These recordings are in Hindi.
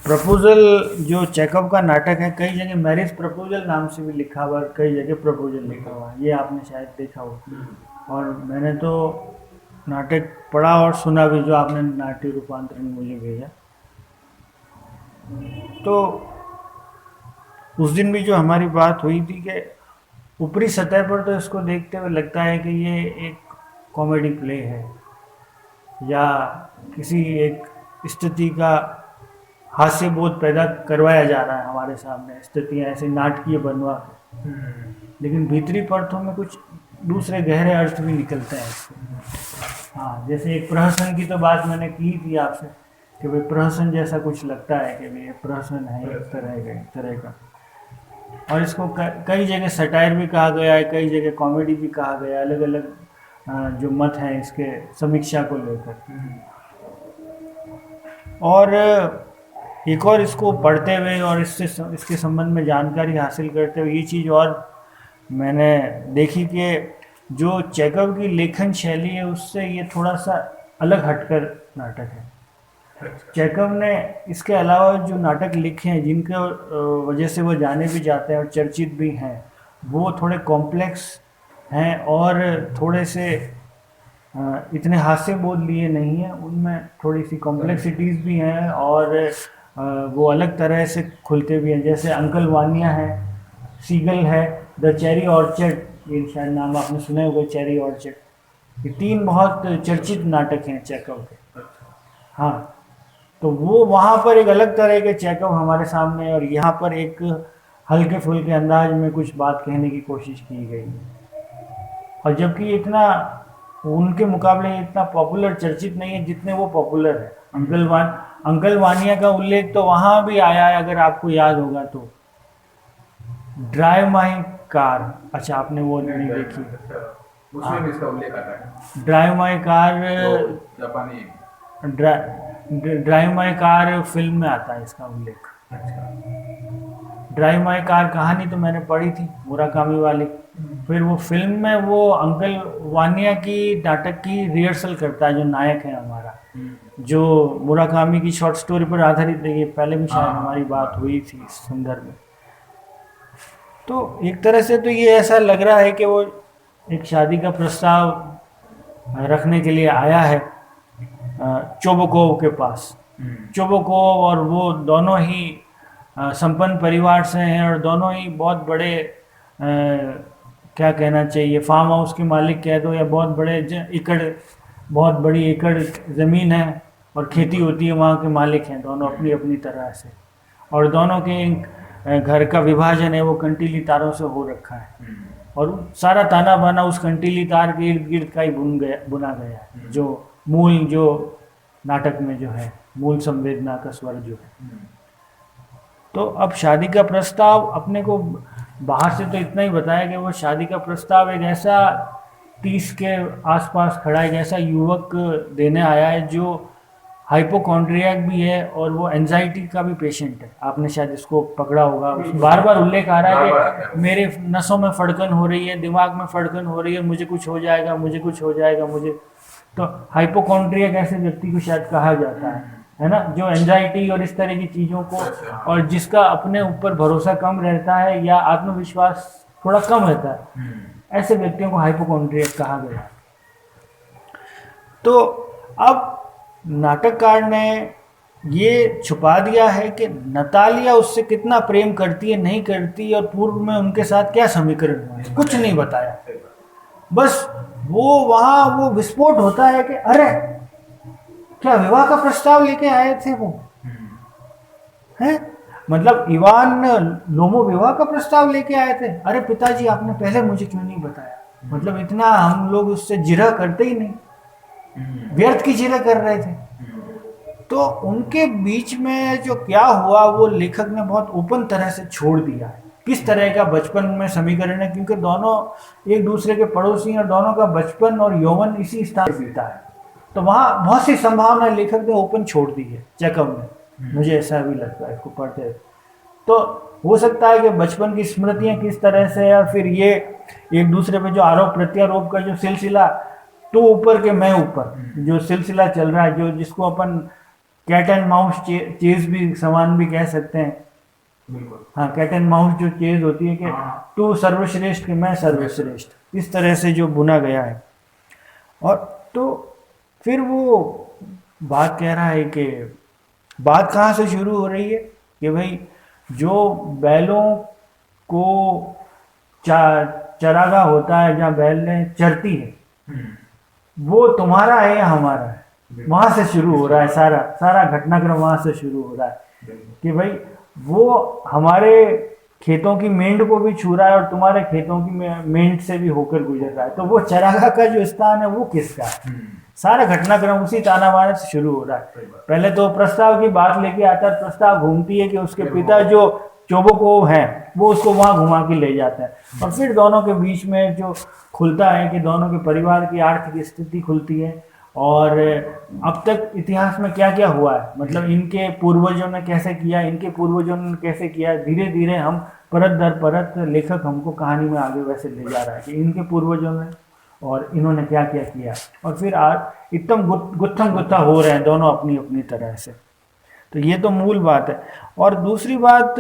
प्रपोजल जो चेकअप का नाटक है, कई जगह मैरिज प्रपोजल नाम से भी लिखा हुआ है, कई जगह प्रपोजल लिखा हुआ है, ये आपने शायद देखा हो। और मैंने तो नाटक पढ़ा और सुना भी, जो आपने नाट्य रूपांतरण मुझे भेजा। तो उस दिन भी जो हमारी बात हुई थी कि ऊपरी सतह पर तो इसको देखते हुए लगता है कि ये एक कॉमेडी प्ले है, या किसी एक स्थिति का हास्य बोध पैदा करवाया जा रहा है हमारे सामने, स्थितियाँ ऐसे नाटकीय बनवा के। लेकिन भीतरी पर्थों में कुछ दूसरे गहरे अर्थ भी निकलते हैं इससे। हाँ, जैसे एक प्रहसन की तो बात मैंने की थी आपसे कि भाई प्रहसन जैसा कुछ लगता है कि भाई प्रहसन है एक तरह का। और इसको कई जगह सटायर भी कहा गया है, कई जगह कॉमेडी भी कहा गया है, अलग अलग जो मत हैं इसके समीक्षा को लेकर। और एक और इसको पढ़ते हुए और इसके संबंध में जानकारी हासिल करते हुए ये चीज़ और मैंने देखी कि जो चेकव की लेखन शैली है उससे ये थोड़ा सा अलग हटकर नाटक है। चेकव ने इसके अलावा जो नाटक लिखे हैं, जिनके वजह से वो जाने भी जाते हैं और चर्चित भी हैं, वो थोड़े कॉम्प्लेक्स हैं और थोड़े से इतने हास्य बोध लिए नहीं हैं, उनमें थोड़ी सी कॉम्प्लेक्सिटीज़ भी हैं और वो अलग तरह से खुलते भी हैं। जैसे अंकल वानिया है, सीगल है, द चेरी ऑर्चर्ड, ये शायद नाम आपने सुने होगा, चेरी ऑर्चर्ड। ये तीन बहुत चर्चित नाटक हैं चेकव के। हाँ, तो वो वहाँ पर एक अलग तरह के चेकव हमारे सामने, और यहाँ पर एक हल्के फुल्के अंदाज में कुछ बात कहने की कोशिश की गई। और जबकि इतना उनके मुकाबले इतना पॉपुलर चर्चित नहीं है जितने वो पॉपुलर है। अंकल वानिया का उल्लेख तो वहाँ भी आया है, अगर आपको याद होगा तो, ड्राइव माई कार। अच्छा, आपने वो नहीं देखी? उसमें भी इसका उल्लेख आता है। ड्राइव माई कार, जापानी ड्राइव माई कार फिल्म में आता है इसका उल्लेख। ड्राइव माई कार कहानी तो मैंने पढ़ी थी, मुराकामी वाली। फिर वो फिल्म में वो अंकल वानिया की नाटक की रिहर्सल करता है, जो नायक है हमारा, जो मुराकामी की शॉर्ट स्टोरी पर आधारित है। ये पहले भी शायद हमारी बात हुई थी इस संदर्भ में। तो एक तरह से तो ये ऐसा लग रहा है कि वो एक शादी का प्रस्ताव रखने के लिए आया है चोबोकोव के पास। चोबोकोव और वो दोनों ही संपन्न परिवार से हैं और दोनों ही बहुत बड़े क्या कहना चाहिए, फार्म हाउस के मालिक कह दो, या बहुत बड़ी एकड़ ज़मीन है और खेती होती है, वहाँ के मालिक हैं दोनों अपनी अपनी तरह से। और दोनों के घर का विभाजन है वो कंटीली तारों से हो रखा है, और सारा ताना बाना उस कंटीली तार के इर्द गिर्द का ही बुना गया है, जो मूल जो नाटक में जो है मूल संवेदना का स्वर जो है। तो अब शादी का प्रस्ताव, अपने को बाहर से तो इतना ही बताया कि वो शादी का प्रस्ताव एक ऐसा 30 के आसपास खड़ा एक ऐसा युवक देने आया है जो हाइपोकॉन्ड्रियाक भी है और वो एंजाइटी का भी पेशेंट है। आपने शायद इसको पकड़ा होगा, बार बार उल्लेख आ रहा है कि मेरे नसों में फड़कन हो रही है, दिमाग में फड़कन हो रही है, मुझे कुछ हो जाएगा, मुझे कुछ हो जाएगा, मुझे। तो हाइपोकॉन्ड्रियाक ऐसे व्यक्ति को शायद कहा जाता है ना, जो एंजाइटी और इस तरह की चीज़ों को, और जिसका अपने ऊपर भरोसा कम रहता है या आत्मविश्वास थोड़ा कम रहता है, ऐसे व्यक्तियों को हाइपोकॉन्ड्रियाक कहा गया। तो अब नाटककार ने ये छुपा दिया है कि नतालिया उससे कितना प्रेम करती है, नहीं करती, और पूर्व में उनके साथ क्या समीकरण हुआ है, कुछ नहीं बताया। बस वो वहाँ वो विस्फोट होता है कि अरे क्या विवाह का प्रस्ताव लेके आए थे वो, हैं? मतलब इवान लोमो विवाह का प्रस्ताव लेके आए थे। अरे पिताजी, आपने पहले मुझे क्यों नहीं बताया? मतलब इतना हम लोग उससे जिरह करते ही नहीं, व्यर्थ की जिरह कर रहे थे। तो उनके बीच में जो क्या हुआ वो लेखक ने बहुत ओपन तरह से छोड़ दिया है, किस तरह का बचपन में समीकरण है, क्योंकि दोनों एक दूसरे के पड़ोसी हैं और दोनों का बचपन और यौवन इसी स्थान पर बीता है। तो वहाँ बहुत सी संभावना लेखक ने ओपन छोड़ दी है चेकव ने, मुझे ऐसा भी लगता है इसको पढ़ते हैं। तो हो सकता है कि बचपन की स्मृतियाँ किस तरह से, या फिर ये एक दूसरे पे जो आरोप प्रत्यारोप का जो सिलसिला, तो ऊपर के मैं ऊपर जो सिलसिला चल रहा है, जो जिसको अपन कैट एंड माउस चेज भी समान भी कह सकते हैं। बिल्कुल। हाँ, कैट एंड माउस जो चेज होती है कि हाँ। तू सर्वश्रेष्ठ कि मैं सर्वश्रेष्ठ, इस तरह से जो बुना गया है। और तो फिर वो बात कह रहा है कि बात कहाँ से शुरू हो रही है कि भाई जो बैलों को चरागा होता है, जहाँ बैलें चरती है, वो तुम्हारा है या हमारा है, वहां से शुरू हो रहा है। सारा सारा घटनाक्रम वहां से शुरू हो रहा है कि भाई वो हमारे खेतों की मेंढ को भी छू रहा है और तुम्हारे खेतों की मेंढ से भी होकर गुजर रहा है। तो वो चरागा का जो स्थान है वो किसका है? सारा घटनाक्रम उसी ताना बाना से शुरू हो रहा है। पहले तो प्रस्ताव की बात लेके आता है, प्रस्ताव घूमती है कि उसके पिता जो चोबको हैं वो उसको वहां घुमा के ले जाते हैं, और फिर दोनों के बीच में जो खुलता है कि दोनों के परिवार की आर्थिक स्थिति खुलती है, और अब तक इतिहास में क्या क्या हुआ है, मतलब इनके पूर्वजों ने कैसे किया, इनके पूर्वजों ने कैसे किया। धीरे धीरे हम परत दर परत लेखक हमको कहानी में आगे वैसे ले जा रहा है कि इनके पूर्वजों ने और इन्होंने क्या क्या किया, और फिर आज एकदम गुत्थम गुत्था हो रहे हैं दोनों अपनी अपनी तरह से। तो ये तो मूल बात है। और दूसरी बात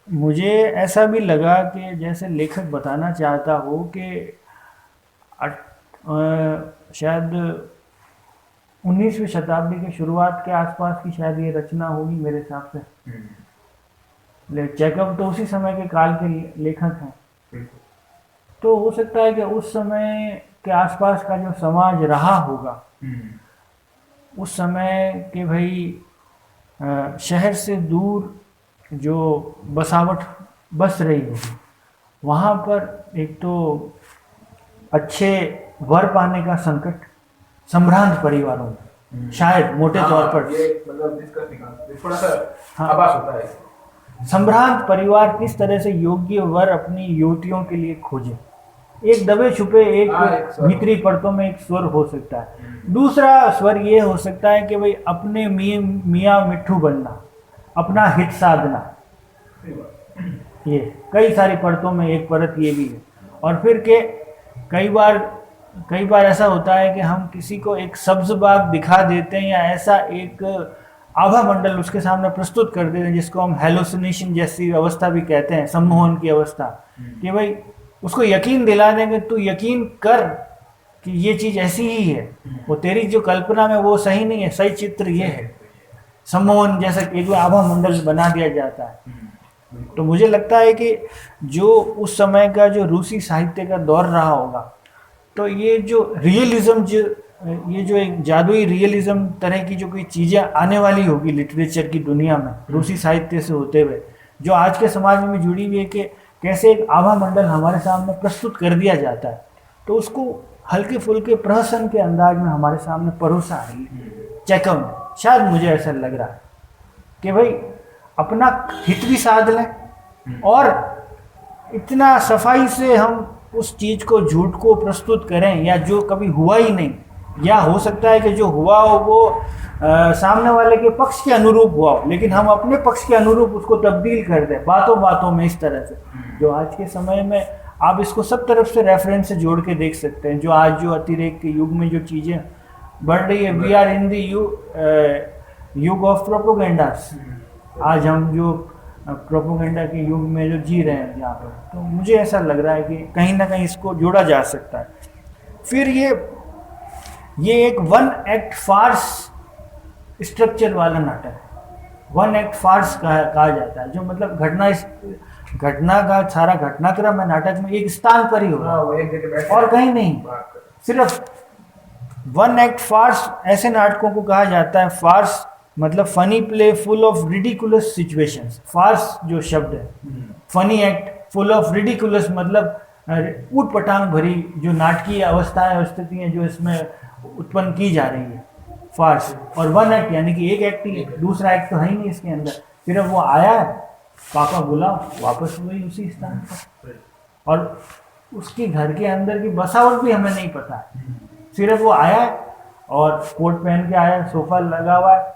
मुझे ऐसा भी लगा कि जैसे लेखक बताना चाहता हो कि शायद 19वीं शताब्दी के शुरुआत के आसपास की शायद ये रचना होगी मेरे हिसाब से। चेकव तो उसी समय के काल के लेखक हैं, तो हो सकता है कि उस समय के आसपास का जो समाज रहा होगा, उस समय के भाई शहर से दूर जो बसावट बस रही होगी, वहाँ पर एक तो अच्छे वर पाने का संकट संभ्रांत परिवारों में, शायद मोटे तौर पर ये मतलब डिस्कस निकाल थोड़ा सा हाँ। आभास होता है। संभ्रांत परिवार किस तरह से योग्य वर अपनी युवतियों के लिए खोजे। एक दबे छुपे एक भीतरी परतों में एक स्वर हो सकता है। दूसरा स्वर ये हो सकता है कि भाई अपने मियाँ मिट्ठू बनना, अपना हित साधना, ये कई सारी परतों में एक परत ये भी है। और फिर के कई बार ऐसा होता है कि हम किसी को एक सब्ज बाग दिखा देते हैं, या ऐसा एक आभा मंडल उसके सामने प्रस्तुत कर देते हैं जिसको हम हेलोसिनेशन जैसी अवस्था भी कहते हैं, सम्मोहन की अवस्था, कि भाई उसको यकीन दिला देंगे, तू यकीन कर कि ये चीज़ ऐसी ही है, वो तेरी जो कल्पना में वो सही नहीं है, सही चित्र ये है। सम्मोहन जैसा एक आभा मंडल बना दिया जाता है। तो मुझे लगता है कि जो उस समय का जो रूसी साहित्य का दौर रहा होगा, तो ये जो रियलिज्म ये जो एक जादुई रियलिज्म तरह की जो कोई चीज़ें आने वाली होगी लिटरेचर की दुनिया में रूसी साहित्य से होते हुए, जो आज के समाज में भी जुड़ी हुई है कि कैसे एक आभा मंडल हमारे सामने प्रस्तुत कर दिया जाता है, तो उसको हल्के फुल्के प्रहसन के अंदाज में हमारे सामने परोसा है चेकव ने। शायद मुझे ऐसा लग रहा है कि भाई अपना हित भी साध लें और इतना सफाई से हम उस चीज़ को, झूठ को प्रस्तुत करें, या जो कभी हुआ ही नहीं, या हो सकता है कि जो हुआ हो वो सामने वाले के पक्ष के अनुरूप हुआ हो, लेकिन हम अपने पक्ष के अनुरूप उसको तब्दील कर दें बातों बातों में इस तरह से। जो आज के समय में आप इसको सब तरफ से रेफरेंस से जोड़ के देख सकते हैं, जो आज जो अतिरेक के युग में जो चीज़ें बढ़ रही है, वी आर इन द युग ऑफ प्रोपोगेंडास। आज हम जो प्रोपोगेंडा के युग में जो जी रहे हैं यहाँ पर, तो मुझे ऐसा लग रहा है कि कहीं ना कहीं इसको जोड़ा जा सकता है। फिर ये एक वन एक्ट फार्स स्ट्रक्चर वाला नाटक है, वन एक्ट फार्स कहा जाता है, जो मतलब घटना का सारा घटनाक्रम है नाटक में एक स्थान पर ही हो रहा है और कहीं नहीं, सिर्फ वन एक्ट फार्स। ऐसे नाटकों को कहा जाता है फार्स, मतलब funny play full of ridiculous situations. Farce जो शब्द है, funny act full of ridiculous, मतलब ऊट पटांग भरी जो नाटकीय अवस्थाएं और स्थितियां जो इसमें उत्पन्न की जा रही है, फार्स। और वन एक्ट यानी कि एक एक्ट ही, दूसरा एक्ट तो है ही नहीं इसके अंदर, सिर्फ वो आया है, पापा बुलाओ, वापस वही उसी स्थान पर, और उसके घर के अंदर की बसावट भी हमें नहीं पता है, सिर्फ वो आया है और कोट पहन के आया, सोफा लगा हुआ है,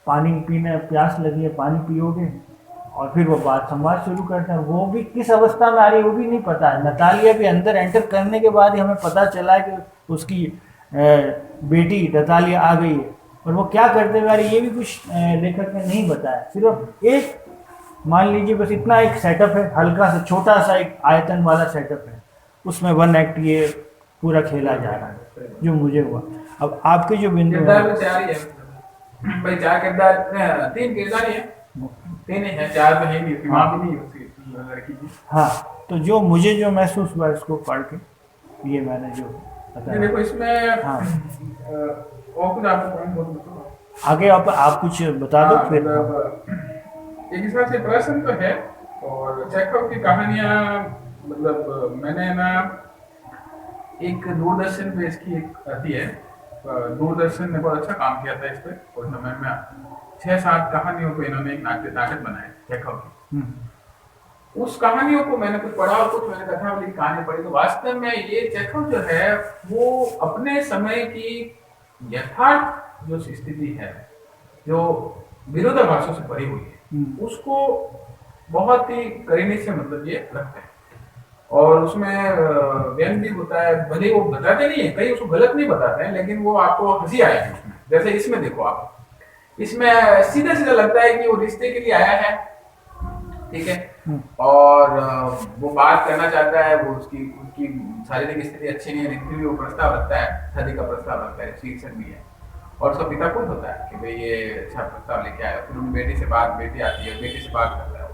पानी पीने, प्यास लगी है, पानी पियोगे, और फिर वो बात संवाद शुरू करते हैं। वो भी किस अवस्था में आ रही है वो भी नहीं पता है। नतालिया भी अंदर एंटर करने के बाद ही हमें पता चला है कि उसकी बेटी नतालिया आ गई है, और वो क्या करते हुए आ रहे ये भी कुछ लेखक ने नहीं बताया। सिर्फ एक मान लीजिए बस इतना एक सेटअप है, हल्का सा छोटा सा एक आयतन वाला सेटअप है, उसमें वन एक्ट ये पूरा खेला जा रहा है जो मुझे हुआ। अब आपके जो बिंदु किरदार है, तो चार ही है भाई, चार किरदार, तीन किरदार ही है, तीन ही है, चार तो है नहीं, उसकी माँ भी नहीं है उसकी लड़की की। हाँ, तो जो मुझे जो महसूस हुआ इसको पढ़ के, ये मैंने जो नहीं बताया। देखो इसमें हाँ, और कुछ आपको पॉइंट बोल दो। आगे आप कुछ बता दो फिर। मतलब एक हिसाब से प्रश्न तो है, और चेखव की कहानियां, मतलब मैंने ना एक दूरदर्शन पे इसकी एक आती है, दूरदर्शन ने बहुत अच्छा काम किया था इस पे, उस समय में 6-7 कहानियों को इन्होंने एक नाटक बनाया चेखव की। उस कहानियों को मैंने कुछ पढ़ा और कुछ मैंने कथावली की कहानी पढ़ी, तो वास्तव में ये चेखव जो है वो अपने समय की यथार्थ जो स्थिति है, जो विरोधाभासों से भरी हुई है, उसको बहुत ही करीने से मतलब ये रखते हैं। और उसमें व्यंग भी होता है, भले वो बताते नहीं है, कई उसको गलत नहीं बताते हैं, लेकिन वो आपको हंसी आएगी उसमें। जैसे इसमें देखो आप, इसमें सीधा सीधा लगता है कि वो रिश्ते के लिए आया है, ठीक है, और वो बात करना चाहता है, वो उसकी उसकी शारीरिक स्थिति अच्छी नहीं है, लेकिन भी वो प्रस्ताव रखता है, शादी का प्रस्ताव रखता है, शीर्षक भी है, और उसका पिता खुद होता है कि भाई ये अच्छा प्रस्ताव लेके आया। फिर उन बेटी आती है, बेटी से बात करता है।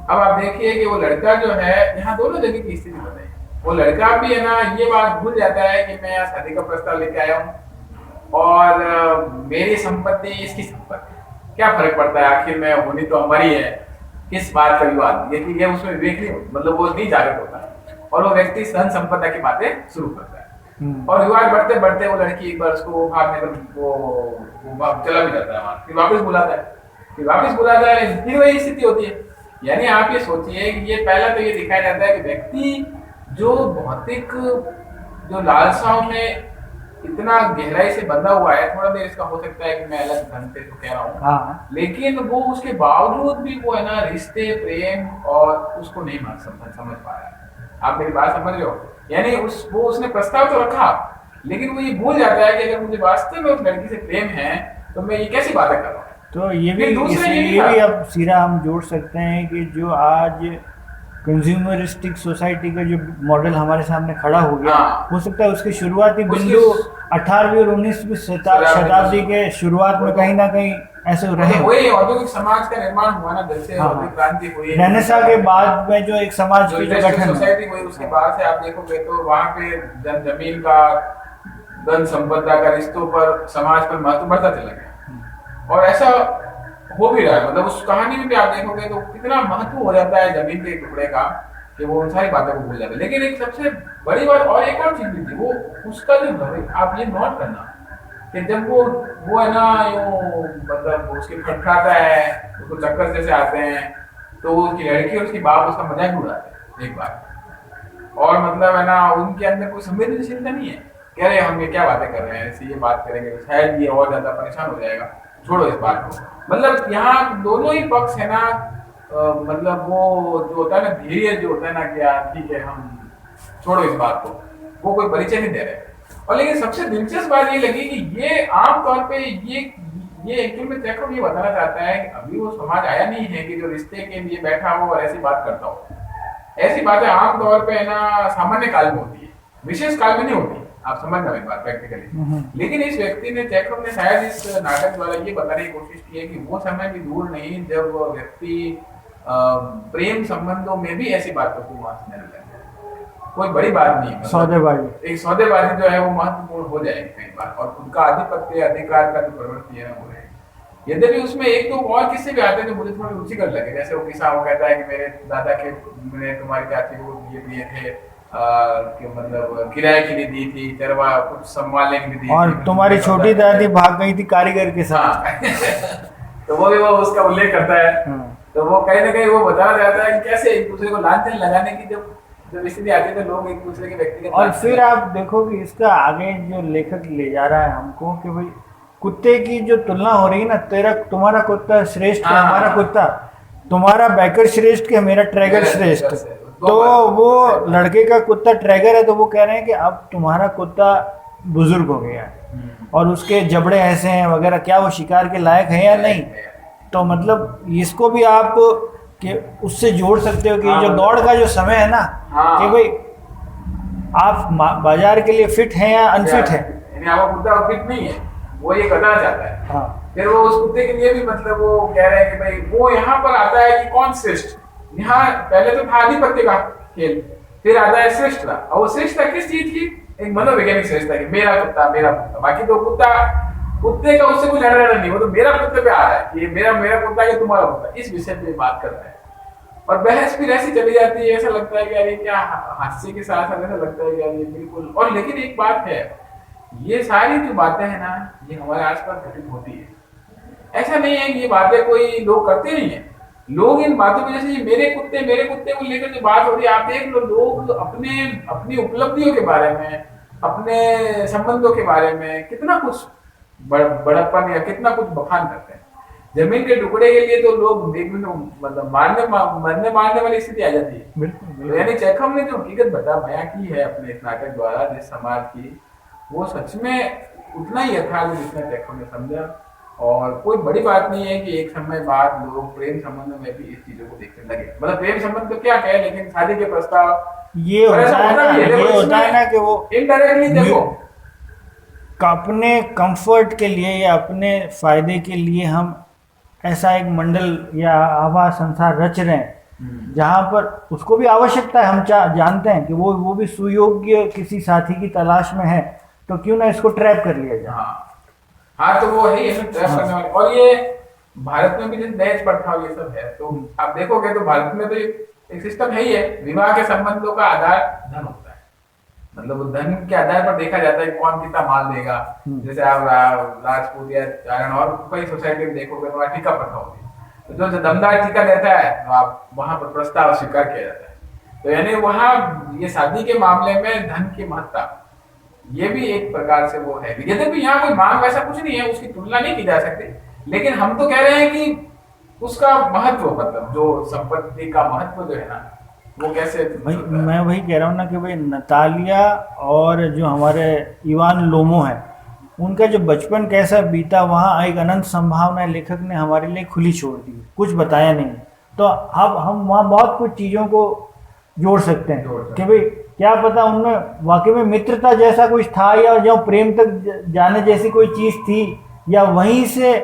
अब आप देखिए कि वो लड़का जो है, यहाँ दोनों जगह की स्थिति बताई, वो लड़का भी है ना ये बात भूल जाता है कि मैं यहाँ शादी का प्रस्ताव लेके आया हूँ, और मेरी संपत्ति इसकी संपत्ति, क्या फर्क पड़ता है, आखिर में होनी तो हमारी है, किस बात का विवाद, ये उसमें विवेक नहीं, मतलब वो नहीं जागृत होता है, और वो व्यक्ति धन संपदा की बातें शुरू करता है, और विवाद बढ़ते बढ़ते वो लड़की एक बार उसको भागने पर वो चला भी जाता है वहां, फिर वापस बुलाता है, फिर वही स्थिति होती है। यानी आप ये सोचिए कि ये पहला तो ये दिखाया जाता है कि व्यक्ति जो भौतिक जो लालसाओं में इतना गहराई से बंधा हुआ है, थोड़ा देर इसका हो सकता है कि मैं अलग ढंग से तो कह रहा हूँ, हाँ, लेकिन वो उसके बावजूद भी वो है ना रिश्ते, प्रेम और उसको नहीं समझ पा रहा है। आप मेरी बात समझ रहे हो? यानी उसने प्रस्ताव तो रखा, लेकिन वो ये भूल जाता है कि अगर मुझे वास्तव में उस लड़की से प्रेम है तो मैं ये कैसी बातें कर रहा हूँ। तो ये भी अब सीधा हम जोड़ सकते हैं कि जो आज कंज्यूमरिस्टिक सोसाइटी का जो मॉडल हमारे सामने खड़ा हो गया, हो सकता है उसकी शुरुआती बिंदु 18वीं और 19वीं शताब्दी के शुरुआत में कहीं ना कहीं ऐसे रहे। वही औद्योगिक समाज का निर्माण हुआ ना, जैसे औद्योगिक क्रांति हुई, रेनेसां के बाद में जो एक समाज की जो गठन सोसाइटी हुई, उसके बाद से आप देखोगे तो वहाँ पे जमीन का, धन संपदा का, रिश्तों पर, समाज पर महत्व बढ़ता चला गया, और ऐसा हो भी रहा है। मतलब उस कहानी में भी आप देखोगे तो कितना महत्व हो जाता है जमीन के टुकड़े का, कि वो उन सारी बातों को भूल जाते हैं। लेकिन एक सबसे बड़ी बात और एक और चीज भी थी, वो उसका जो आप ये नोट करना कि जब वो है ना यूँ, मतलब उसके खटखाता है, उसको चक्कर जैसे आते हैं, तो उसकी लड़की और उसकी बाप उसका मजाक भी उड़ाते हैं एक बार, और मतलब है ना उनके अंदर कोई संवेदनशीलता नहीं है, कह रहे हम ये क्या बातें कर रहे हैं, ऐसे ये बात करेंगे तो शायद ये और ज्यादा परेशान हो जाएगा, छोड़ो इस बात को। मतलब यहाँ दोनों ही पक्ष है ना, मतलब वो जो होता है ना धैर्य जो होता है ना कि यार ठीक है हम छोड़ो इस बात को, वो कोई परिचय नहीं दे रहे। और लेकिन सबसे दिलचस्प बात ये लगी कि ये आमतौर पे ये एक्चुअल में चेखव ये बताना चाहता है कि अभी वो समाज आया नहीं है कि जो रिश्ते के लिए बैठा हो और ऐसी बात करता हो। ऐसी बातें आमतौर पे है ना सामान्य काल में होती है, विशेष काल में नहीं होती, आप समझना एक बात प्रैक्टिकली। लेकिन इस व्यक्ति ने, चेखव ने शायद इस नाटक द्वारा ये बताने की कोशिश की है कि वो समय भी दूर नहीं जब व्यक्ति प्रेम संबंधों में भी ऐसी बातों को महत्व देने लगे। कोई बड़ी बात नहीं, मतलब सौदेबाजी, एक सौदेबाजी जो है वो महत्वपूर्ण हो जाएगी कई बार, और खुद का आधिपत्य, अधिकार का जो प्रवृत्ति है ना वो है। यद्यपि उसमें एक दो और किस्से भी आते हैं जो मुझे थोड़ी रुचिकर लगे, जैसे वो किस्सा वो कहता है कि मेरे दादा के, मैंने तुम्हारी चाची को ये दिए थे कि मतलब किराए के लिए दी थी, चरवा कुछ संभालने के लिए दी थी, और तुम्हारी छोटी दादी भाग गई थी कारीगर के साथ। तो वो भी वो उसका उल्लेख करता है। तो वो कहीं ना कहीं वो बताना चाहता है कि कैसे एक दूसरे को लांछन लगाने की जब स्थिति आती है तो लोग एक दूसरे के व्यक्तिगत। और फिर आप देखो कि इसका आगे जो लेखक ले जा रहा है हमको कि भाई कुत्ते की जो तुलना हो रही है ना, तुम्हारा कुत्ता श्रेष्ठ है, हमारा कुत्ता, तुम्हारा बैकर श्रेष्ठ के मेरा ट्रैगर श्रेष्ठ। तो वो लड़के का कुत्ता ट्रैगर है, तो वो कह रहे हैं कि अब तुम्हारा कुत्ता बुजुर्ग हो गया है और उसके जबड़े ऐसे हैं वगैरह, क्या वो शिकार के लायक है या नहीं। तो मतलब इसको भी आप कि उससे जोड़ सकते हो कि हाँ, जो दौड़ का जो समय है ना, हाँ। कि भाई आप बाजार के लिए फिट हैं या अनफिट है। यानी आपका कुत्ता फिट नहीं है, वो ये करना चाहता है। हाँ फिर वो उस कुत्ते के लिए भी मतलब वो कह रहे हैं कि भाई वो यहाँ पर आता है कि कौन श्रेष्ठ। यहाँ पहले तो था आधिपत्य का खेल, फिर आता है श्रेष्ठता। और वो श्रेष्ठता किस चीज की? एक मनोवैज्ञानिक श्रेष्ठता की, मेरा कुत्ता मेरा कुत्ता। बाकी तो कुत्ते का उससे कुछ लेना नहीं, वो तो मेरा कुत्ते पे आ रहा है, ये मेरा कुत्ता है, तुम्हारा कुत्ता, इस विषय पे बात कर रहा है। और बहस फिर ऐसी चली जाती है, ऐसा लगता है कि यार ये क्या, हास्य के साथ साथ ऐसा लगता है कि यार ये बिल्कुल। और लेकिन एक बात है, ये सारी जो बातें हैं ना, ये हमारे आसपास घटित होती है। ऐसा नहीं है कि ये बातें कोई लोग करते नहीं है। लोग इन बातों में, जैसे ये मेरे कुत्ते को लेकर जो बात हो रही है, आप देख लो, लोग अपने अपनी उपलब्धियों के बारे में, अपने संबंधों के बारे में कितना कुछ बड़प्पन या कितना कुछ बखान करते हैं। जमीन के टुकड़े के लिए तो लोग एक मतलब मरने मारने वाली स्थिति आ जाती है। बिल्कुल तो यानी चेखव ने जो हकीकत बयां की है अपने इस नाटक द्वारा जिस समाज की, वो सच में उतना ही यथार्थ जितना चेखव ने समझा। और कोई बड़ी बात नहीं है कि एक समय बाद लोग प्रेम संबंध में भी इस चीजों को देखने लगे। मतलब प्रेम संबंध तो क्या कहे, लेकिन शादी के प्रस्ताव ये होता है ना कि वो इनडायरेक्टली देखो अपने कंफर्ट के लिए या अपने फायदे के लिए हम ऐसा एक मंडल या आभा संसार रच रहे हैं जहाँ पर उसको भी आवश्यकता है। हम जानते हैं कि वो भी सुयोग्य किसी साथी की तलाश में है, तो क्यों ना इसको ट्रैप कर लिया जाए। हाँ तो वो है ये सब ट्रैप करने वाले। और ये भारत में भी जैसे दहेज प्रथा ये सब है, तो आप देखोगे तो भारत में तो एक सिस्टम है ही है, विवाह के संबंधों का आधार धन होता है। मतलब वो धन के आधार पर देखा जाता है कौन कितना माल देगा। जैसे आप राजपूत या चारण और कई सोसाइटी में देखोगे तो वहाँ टीका प्रथा होती है, तो जो दमदार टीका देता है तो आप वहां पर प्रस्ताव स्वीकार किया जाता है। तो यानी वहां ये शादी के मामले में धन की महत्ता, ये भी एक प्रकार से वो है। यद्यपि यहाँ कोई मांग वैसा कुछ नहीं है, उसकी तुलना नहीं की जा सकती, लेकिन हम तो कह रहे हैं कि उसका महत्व, मतलब जो संपत्ति का महत्व जो है ना, वो कैसे भाई मैं वही कह रहा हूँ ना कि भाई नतालिया और जो हमारे इवान लोमो है, उनका जो बचपन कैसा बीता, वहाँ एक अनंत संभावना लेखक ने हमारे लिए खुली छोड़ दी, कुछ बताया नहीं। तो अब हम वहाँ बहुत कुछ चीज़ों को जोड़ सकते हैं कि भाई क्या पता उनमें वाकई में मित्रता जैसा कुछ था, या जो प्रेम तक जाने जैसी कोई चीज़ थी, या वहीं से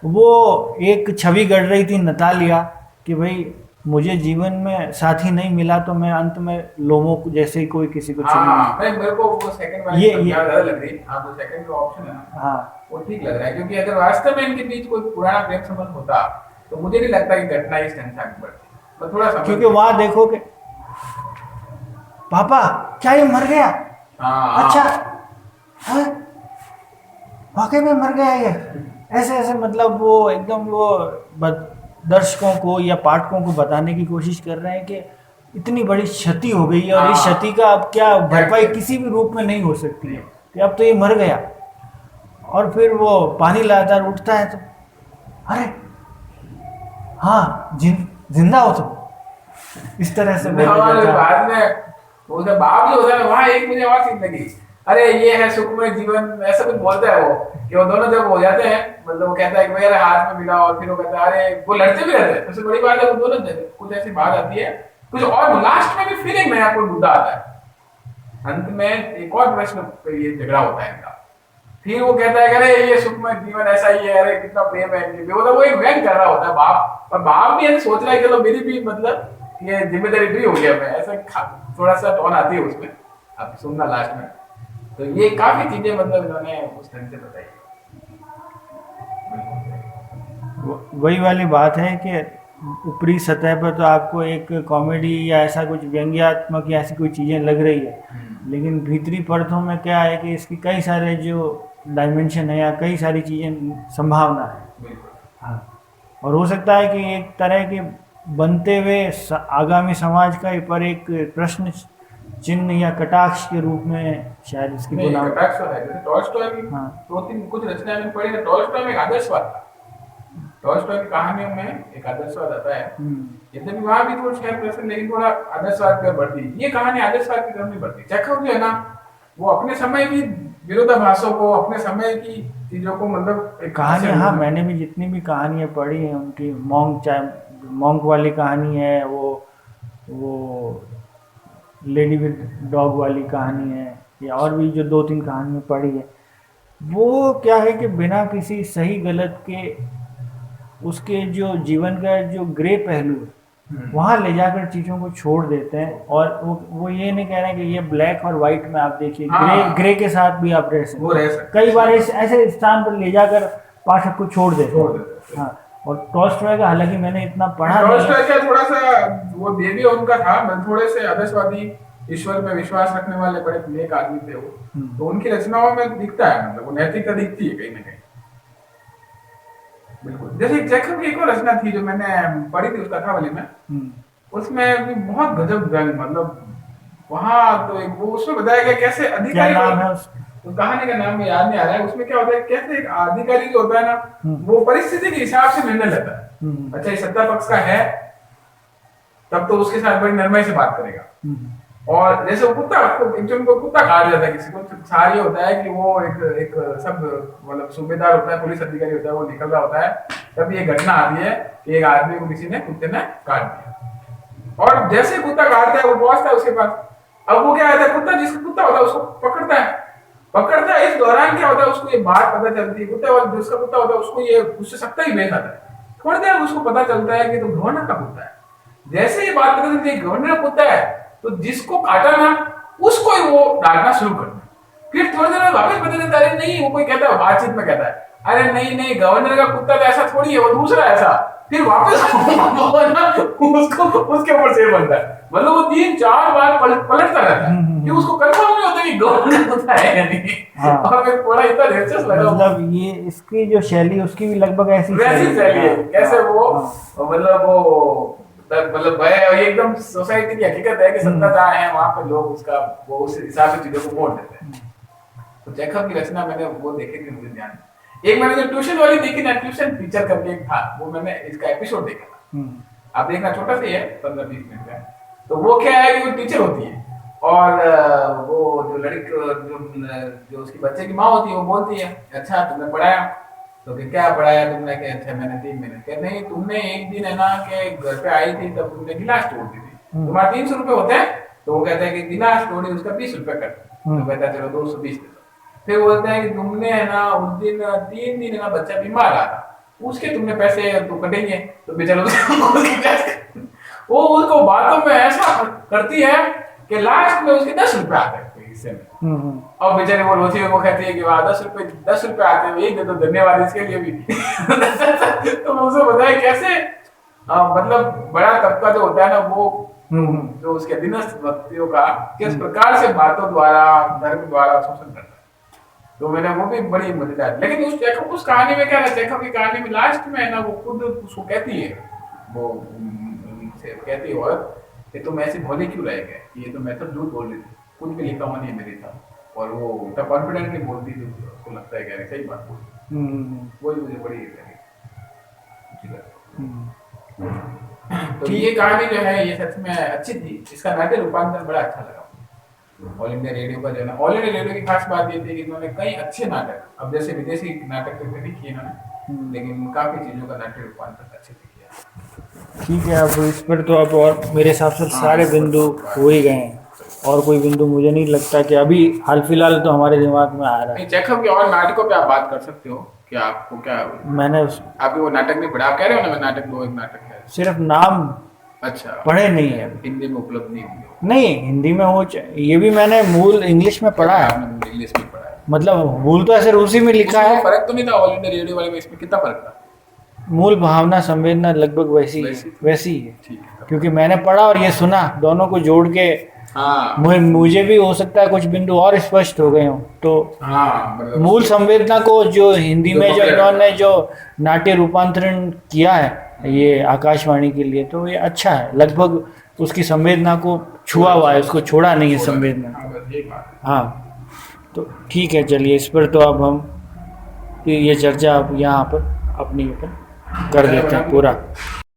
वो एक छवि गढ़ रही थी नतालिया कि भाई मुझे जीवन में साथी नहीं मिला तो मैं अंत में लोमो जैसे ही कोई किसी को चुनूंगा। मेरे को वो सेकंड वाली ज्यादा लग रही। हाँ वो सेकंड जो ऑप्शन है ना, हाँ वो ठीक लग रहा है, क्योंकि अगर वास्तव में इनके बीच कोई पुराना प्रेम संबंध होता तो मुझे नहीं लगता कि घटना इस ढंग से आगे बढ़ती। तो थोड़ा क्योंकि वहां देखो कि पापा क्या ये मर गया? अच्छा है, वाकई में मर गया ये, ऐसे ऐसे मतलब वो एकदम वो दर्शकों को या पाठकों को बताने की कोशिश कर रहे हैं कि इतनी बड़ी क्षति हो गई है और इस क्षति का अब क्या भरपाई किसी भी रूप में नहीं हो सकती है कि अब तो ये मर गया। और फिर वो पानी लगातार उठता है तो अरे हाँ जिंदा हो तुम, इस तरह से बाद में वो जब बाप जो होता है वहाँ एक मुझे और चीज लगी, अरे ये है सुखमय जीवन, ऐसा कुछ बोलता है वो कि वो दोनों जब हो जाते हैं, मतलब वो कहता है कि मेरे हाथ में मिला, और फिर वो कहता है अरे वो लड़ते भी रहते हैं। सबसे बड़ी बात है वो दोनों कुछ ऐसी बात आती है कुछ, और लास्ट में भी फिर एक नया कोई मुद्दा आता है, अंत में एक और प्रश्न पे ये झगड़ा होता है इनका। फिर वो कहता है अरे ये सुखमय जीवन ऐसा ही है, अरे कितना प्रेम है, वो एक व्यंग कर रहा होता है बाप, और बाप भी ऐसे सोच रहा है कि मेरी भी मतलब ये जिम्मेदारी फ्री हो गया, मैं ऐसा थोड़ा सा टोन आती है उसमें, आप सुनना लास्ट में। तो ये काफी चीजें मतलब इन्होंने उस ढंग से बताई। वही वाली बात है कि ऊपरी सतह पर तो आपको एक कॉमेडी या ऐसा कुछ व्यंग्यात्मक या ऐसी कोई चीज़ें लग रही है, लेकिन भीतरी परतों में क्या है कि इसकी कई सारे जो डायमेंशन है या कई सारी चीज़ें संभावना है। हाँ, और हो सकता है कि एक तरह के बनते हुए आगामी समाज का पर एक प्रश्न चिन्ह या कटाक्ष के रूप में शायद इसकी कटाक्ष है। जैसे टॉलस्टॉय की दो तीन कुछ रचनाएं मैंने पढ़ी, टॉलस्टॉय में एक आदर्शवाद था, टॉलस्टॉय की कहानियों में एक आदर्शवाद आता है, यद्यपि वहां भी थोड़ा शायद प्रश्न, लेकिन थोड़ा आदर्शवाद की ओर बढ़ती। ये कहानी आदर्शवाद की तरफ नहीं बढ़ती। चेखव जो है ना, वो अपने समय की विरोधाभासों को, अपने समय की चीजों को, मतलब एक कहानी, हाँ मैंने भी जितनी भी कहानियाँ पढ़ी हैं उनकी, मॉन्क वाली कहानी है, वो लेडी विद डॉग वाली कहानी है, या और भी जो 2-3 कहानियाँ पढ़ी है, वो क्या है कि बिना किसी सही गलत के उसके जो जीवन का जो ग्रे पहलू है वहाँ ले जाकर चीज़ों को छोड़ देते हैं। और वो ये नहीं कह रहे हैं कि ये ब्लैक और वाइट में आप देखिए, हाँ। ग्रे के साथ भी आप रह सकते वो रह हैं। सकते कई बार ऐसे स्थान पर ले जाकर पाठक को छोड़ देते छोड़ हैं। देते हैं। हाँ, और टॉल्स्टॉय का हालांकि मैंने इतना पढ़ा नहीं है। टॉल्स्टॉय का थोड़ा सा वो देवी उनका था, मतलब थोड़े से आदर्शवादी, ईश्वर में विश्वास रखने वाले बड़े नेक आदमी थे वो, तो उनकी रचनाओं में दिखता है, मतलब वो नैतिकता दिखती है कहीं ना कहीं। बिल्कुल, जैसे चेखव की एक और रचना थी जो मैंने पढ़ी थी उस कथावली में, उसमें भी बहुत गजब व्यंग, मतलब वहां तो एक वो उसमें बताया गया कैसे क्या अधिकारी, नाम है उसका? तो कहानी का नाम याद नहीं आ रहा है। उसमें क्या होता है, कैसे एक अधिकारी जो होता है ना, वो परिस्थिति के हिसाब से निर्णय लेता है। अच्छा, ये सत्ता पक्ष का है तब तो उसके साथ बड़ी नरमाई से बात करेगा। और जैसे वो कुत्ता, एक जन को कुत्ता काट जाता है किसी को, सार ये होता है कि वो एक सब मतलब सूबेदार होता है, पुलिस अधिकारी होता है, वो निकल रहा होता है, तब ये घटना आती है कि एक आदमी को किसी ने कुत्ते ने काट दिया। और जैसे कुत्ता काटता है वो पहुंचता है उसके पास, अब वो क्या होता है, कुत्ता जिसका कुत्ता होता है उसको पकड़ता है। इस दौरान क्या होता है, उसको ये बात पता चलती है, कुत्ते वाला जिसका कुत्ता होता है उसको ये उससे सकता ही बेच आता है। थोड़ी देर उसको पता चलता है कि तो गवर्नर का कुत्ता है। जैसे ये बात पता चलती है गवर्नर का कुत्ता है, तो जिसको काटा ना उसको ही वो डांटना शुरू कर दिया। फिर थोड़ी देर में वापस पता चलता है, नहीं वो कोई कहता है, बातचीत में कहता है, अरे नहीं गवर्नर का कुत्ता तो ऐसा थोड़ी है, वो दूसरा ऐसा। फिर वापस उसको उसके ऊपर शेर बनता है। मतलब वो 3-4 बार पलटता रहता है कि उसको कंफर्म नहीं होता कि गवर्नर का कुत्ता है या नहीं। हाँ। और मेरे को बड़ा इतना दिलचस्प लगा, मतलब ये इसकी जो शैली उसकी भी लगभग ऐसी वैसी शैली है, कैसे वो मतलब वो है, एकदम सोसाइटी की हकीकत है कि सत्ता जहाँ है वहां पे लोग उसका वो उस हिसाब से चीजों को मोड़ देते हैं। तो चेखव की रचना मैंने वो देखी थी, मुझे ध्यान। एक मैंने जो ट्यूशन वाली देखी ना, ट्यूशन टीचर करके एक था, वो मैंने इसका एपिसोड देखा था। आप देखना, छोटा सा ही है, 15-20 मिनट का। तो वो क्या है कि वो टीचर होती है और वो जो लड़की जो उसकी बच्चे की माँ होती है वो बोलती है, अच्छा तुमने पढ़ाया? तो क्या पढ़ाया तुमने? कि अच्छा मैंने 3 महीने। क्या नहीं, तुमने एक दिन है ना कि घर पे आई थी तब तुमने गिलास तोड़ दी थी, तुम्हारा 300 रुपए होते हैं? तो वो कहता है कि गिलास तोड़ी उसका 20 रुपए कर। तो कहता है चलो 220 दे दो। फिर बोलते हैं कि तुमने है ना उस दिन 3 दिन है ना बच्चा बीमार आ था, उसके तुमने पैसे तो कटेंगे, तो बेचारा वो उसको बातों में ऐसा करती है कि लास्ट में उसके 10 रुपए आते हैं हिस्से में। और बेचारे वो रोती है, वो कहती है कि वाह 10 रुपए आते हैं, यही दे दो, धन्यवाद इसके लिए भी। तो उसे बताया कैसे मतलब बड़ा तबका जो होता है ना वो जो उसके अधीनस्थ व्यक्तियों का किस प्रकार से बातों द्वारा, धर्म द्वारा शोषण करता है। तो मैंने वो भी बड़ी मजेदार। लेकिन उस कहानी में क्या है, चेखव की कहानी में लास्ट में है ना वो खुद उसको कहती है, वो कहती है औरत कि तुम ऐसे भोले क्यों रह गए, ये तो मैं तो झूठ बोल रही थी, कुछ भी लिखा हुआ नहीं मेरे था। और वो उतना कॉन्फिडेंटली बोलती थी, उसको लगता है कि सही बात बोल, वही मुझे बड़ी अच्छी लगी। तो ये कहानी जो है ये सच में अच्छी थी, इसका नाट्य रूपांतरण बड़ा अच्छा लगा। ऑल इंडिया रेडियो का जो है ना, ऑल इंडिया रेडियो की खास बात ये थी कि इन्होंने कई अच्छे नाटक, अब जैसे विदेशी नाटक तो नहीं किए इन्होंने, लेकिन काफी चीजों का नाट्य रूपांतरण अच्छे से किया। ठीक है, अब इस पर तो अब और मेरे हिसाब से सारे बिंदु हो ही गए हैं, और कोई बिंदु मुझे नहीं लगता कि अभी हाल फिलहाल तो हमारे दिमाग में आ रहा है। चेखव के और नाटकों पे आप बात कर सकते हो कि आपको क्या, मैंने आपको वो नाटक नहीं पढ़ा, आप कह रहे हो ना मैं नाटक दो एक नाटक है, सिर्फ नाम अच्छा पढ़े नहीं है, हिंदी में उपलब्ध नहीं हुए? नहीं हिंदी में हो, ये भी मैंने मूल इंग्लिश में पढ़ा है, इंग्लिश में पढ़ा है, मतलब मूल तो ऐसे रूसी में लिखा है। फर्क तो नहीं था ऑल इंडिया रेडियो वाले में, इसमें कितना फर्क था? मूल भावना संवेदना लगभग वैसी ही है, क्योंकि मैंने पढ़ा और ये सुना, दोनों को जोड़ के मुझे भी हो सकता है कुछ बिंदु और स्पष्ट हो गए हों। तो मतलब मूल संवेदना को जो हिंदी में जो इन्होंने जो नाट्य रूपांतरण किया है ये आकाशवाणी के लिए, तो ये अच्छा है, लगभग उसकी संवेदना को छुआ हुआ है, उसको छोड़ा नहीं है संवेदना। हाँ, तो ठीक है, चलिए इस पर तो अब हम ये चर्चा अब यहाँ पर अपनी कर देते हैं पूरा।